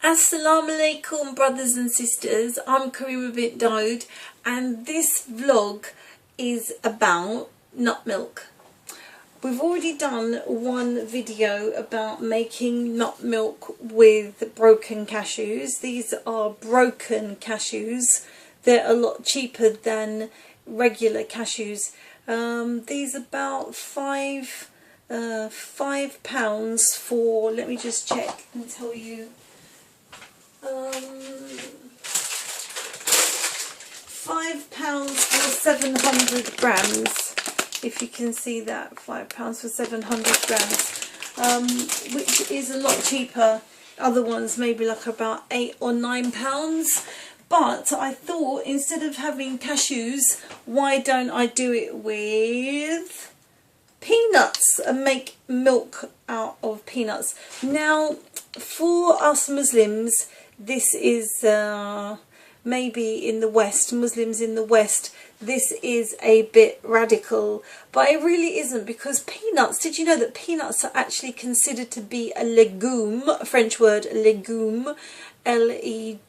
Assalamu alaikum brothers and sisters, I'm Karimah bint Dawood and this vlog is about nut milk. We've already done one video about making nut milk with broken cashews. These are broken cashews. They're a lot cheaper than regular cashews. These are about £5 for, let me just check and tell you. £5 for 700 grams, if you can see that, £5 for 700 grams, which is a lot cheaper. Other ones maybe like about £8 or £9, but I thought instead of having cashews, why don't I do it with peanuts and make milk out of peanuts. Now for us Muslims, this is maybe in the West, Muslims in the West, this is a bit radical, but it really isn't, because peanuts, did you know that peanuts are actually considered to be a legume, a French word, legume, L-E-G-U-M-E,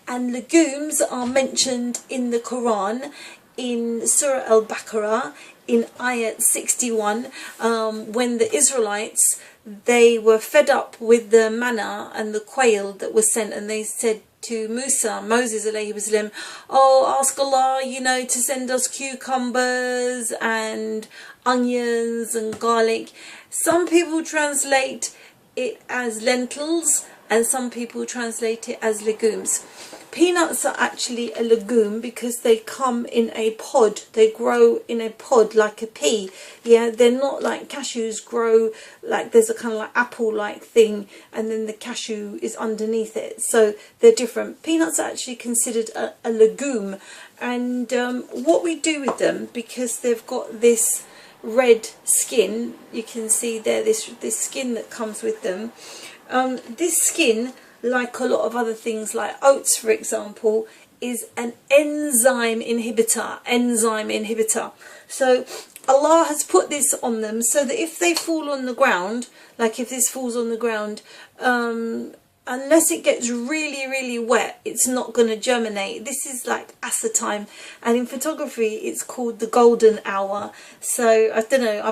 and legumes are mentioned in the Quran in Surat Baqara in ayat 61, when the Israelites, they were fed up with the manna and the quail that was sent, and they said to Moses alayhi wasalam, oh, ask Allah, you know, to send us cucumbers and onions and garlic. Some people translate it as lentils and some people translate it as legumes. Peanuts are actually a legume because they come in a pod. They grow in a pod like a pea. Yeah, they're not like cashews grow like there's a kind of like apple-like thing and then the cashew is underneath it. So they're different. Peanuts are actually considered a legume. And what we do with them, because they've got this red skin, you can see there, this skin that comes with them. This skin, like a lot of other things like oats for example, is an enzyme inhibitor. So Allah has put this on them so that if they fall on the ground, like if this falls on the ground, unless it gets really wet, it's not going to germinate. This is like acetime, and in photography it's called the golden hour. So I don't know,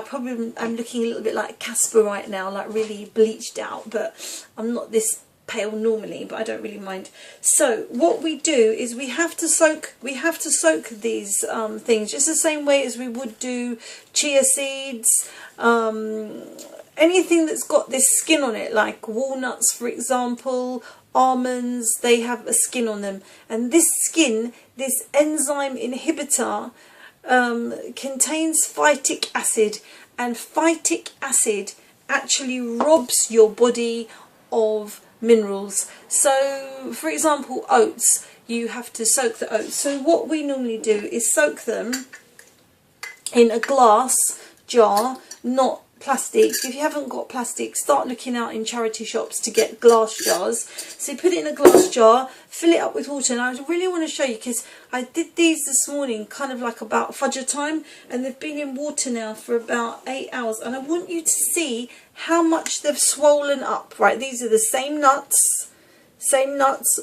I'm looking a little bit like Casper right now, like really bleached out, but I'm not this pale normally, but I don't really mind. So what we do is we have to soak these things just the same way as we would do chia seeds, anything that's got this skin on it, like walnuts for example, almonds, they have a skin on them, and this skin, this enzyme inhibitor, contains phytic acid, and phytic acid actually robs your body of minerals. So for example oats, you have to soak the oats. So what we normally do is soak them in a glass jar, not plastic. If you haven't got plastic, start looking out in charity shops to get glass jars. So you put it in a glass jar, fill it up with water, and I really want to show you because I did these this morning kind of like about Fajr time, and they've been in water now for about 8 hours, and I want you to see how much they've swollen up. Right, these are the same nuts,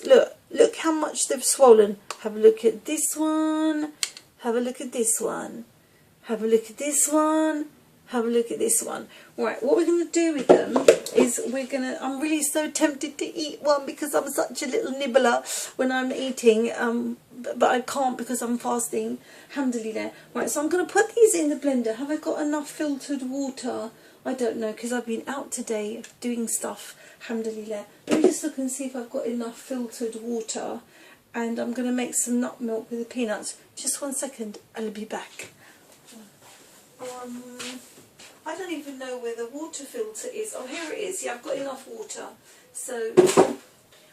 look how much they've swollen. Have a look at this one, have a look at this one, have a look at this one, have a look at this one. Right, what we're going to do with them is I'm really so tempted to eat one because I'm such a little nibbler when I'm eating, but I can't because I'm fasting, alhamdulillah. Right, so I'm going to put these in the blender. Have I got enough filtered water? I don't know, because I've been out today doing stuff, alhamdulillah. Let me just look and see if I've got enough filtered water, and I'm going to make some nut milk with the peanuts. Just 1 second, I'll be back. I don't even know where the water filter is. Oh, here it is. Yeah, I've got enough water. So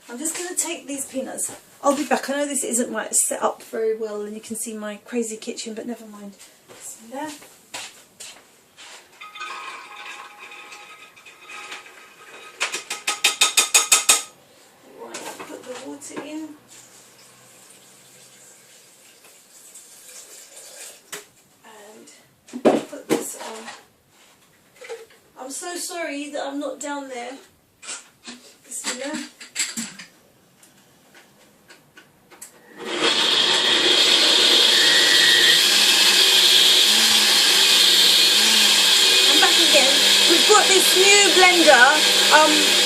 I'm just going to take these peanuts. I'll be back. I know this isn't like set up very well and you can see my crazy kitchen, but never mind. Bismillah. Right, put the water in. Put this on. I'm so sorry that I'm not down there Bismillah. We've got this new blender.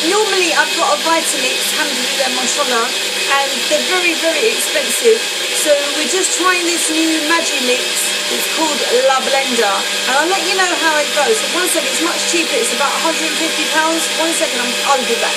Normally I've got a Vitamix, alhamdulillah, mashallah, and they're very, very expensive. So we're just trying this new Magimix. It's called La Blender, and I'll let you know how it goes. So one second, it's much cheaper. It's about £150. 1 second, I'll be back.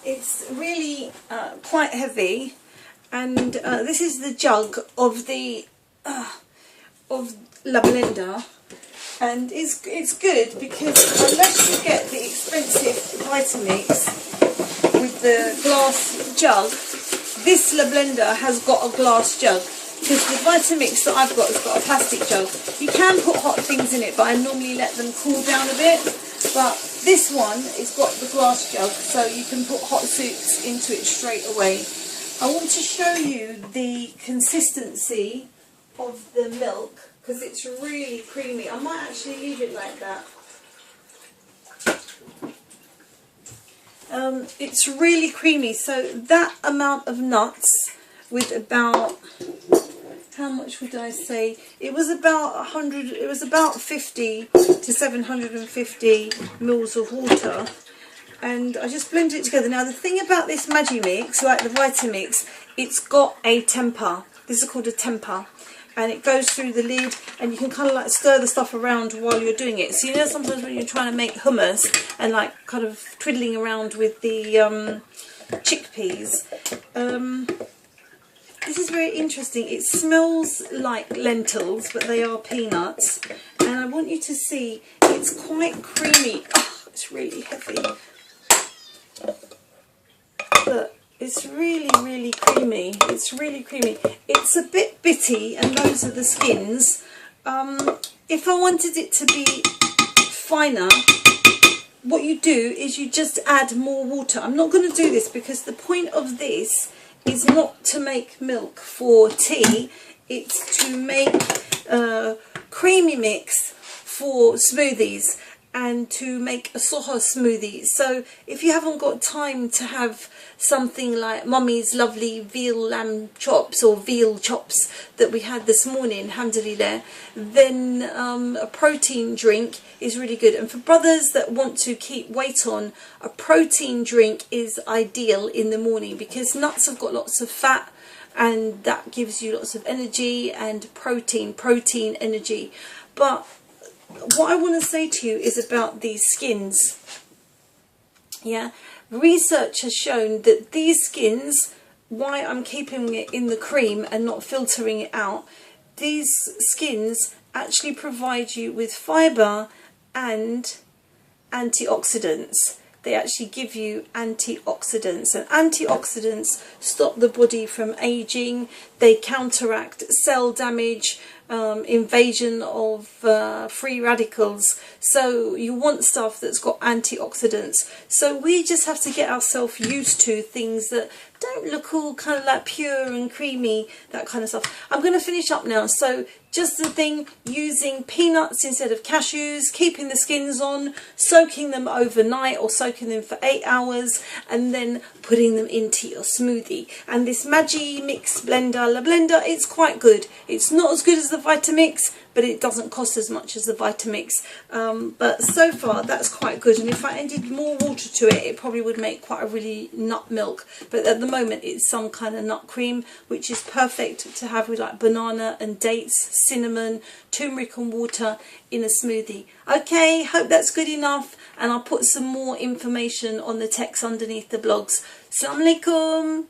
It's really quite heavy, and this is the jug of the of La Blender, and it's good because unless you get the expensive Vitamix with the glass jug, this La Blender has got a glass jug. Because the Vitamix that I've got has got a plastic jug. You can put hot things in it, but I normally let them cool down a bit. But this one has got the glass jug, so you can put hot soups into it straight away. I want to show you the consistency of the milk, because it's really creamy. I might actually leave it like that. It's really creamy, so that amount of nuts with about, how much would I say? It was about 100. It was about 50 to 750 mils of water, and I just blended it together. Now the thing about this Magimix, like the Vitamix, it's got a temper. This is called a temper, and it goes through the lid, and you can kind of like stir the stuff around while you're doing it. So you know sometimes when you're trying to make hummus and like kind of twiddling around with the chickpeas. This is very interesting. It smells like lentils, but they are peanuts. And I want you to see, it's quite creamy. Oh, it's really heavy. But it's really, really creamy. It's really creamy. It's a bit bitty, and those are the skins. If I wanted it to be finer, what you do is you just add more water. I'm not going to do this because the point of this is not to make milk for tea, it's to make creamy mix for smoothies and to make a soha smoothie. So if you haven't got time to have something like Mummy's lovely veal lamb chops or veal chops that we had this morning, alhamdulillah, then a protein drink is really good. And for brothers that want to keep weight on, a protein drink is ideal in the morning because nuts have got lots of fat, and that gives you lots of energy and protein energy. But what I want to say to you is about these skins. Yeah, research has shown that these skins, why I'm keeping it in the cream and not filtering it out, these skins actually provide you with fibre and antioxidants. They actually give you antioxidants, and antioxidants stop the body from aging. They counteract cell damage, invasion of free radicals. So you want stuff that's got antioxidants. So we just have to get ourselves used to things that don't look all kind of like pure and creamy, that kind of stuff. I'm going to finish up now. So just the thing, using peanuts instead of cashews, keeping the skins on, soaking them overnight or soaking them for 8 hours, and then putting them into your smoothie. And this Magimix blender, La Blender, it's quite good. It's not as good as the Vitamix, but it doesn't cost as much as the Vitamix. But so far, that's quite good. And if I added more water to it, it probably would make quite a really nut milk. But at the moment, it's some kind of nut cream, which is perfect to have with like banana and dates, cinnamon, turmeric and water in a smoothie. Okay, hope that's good enough. And I'll put some more information on the text underneath the blogs. Assalamu alaikum.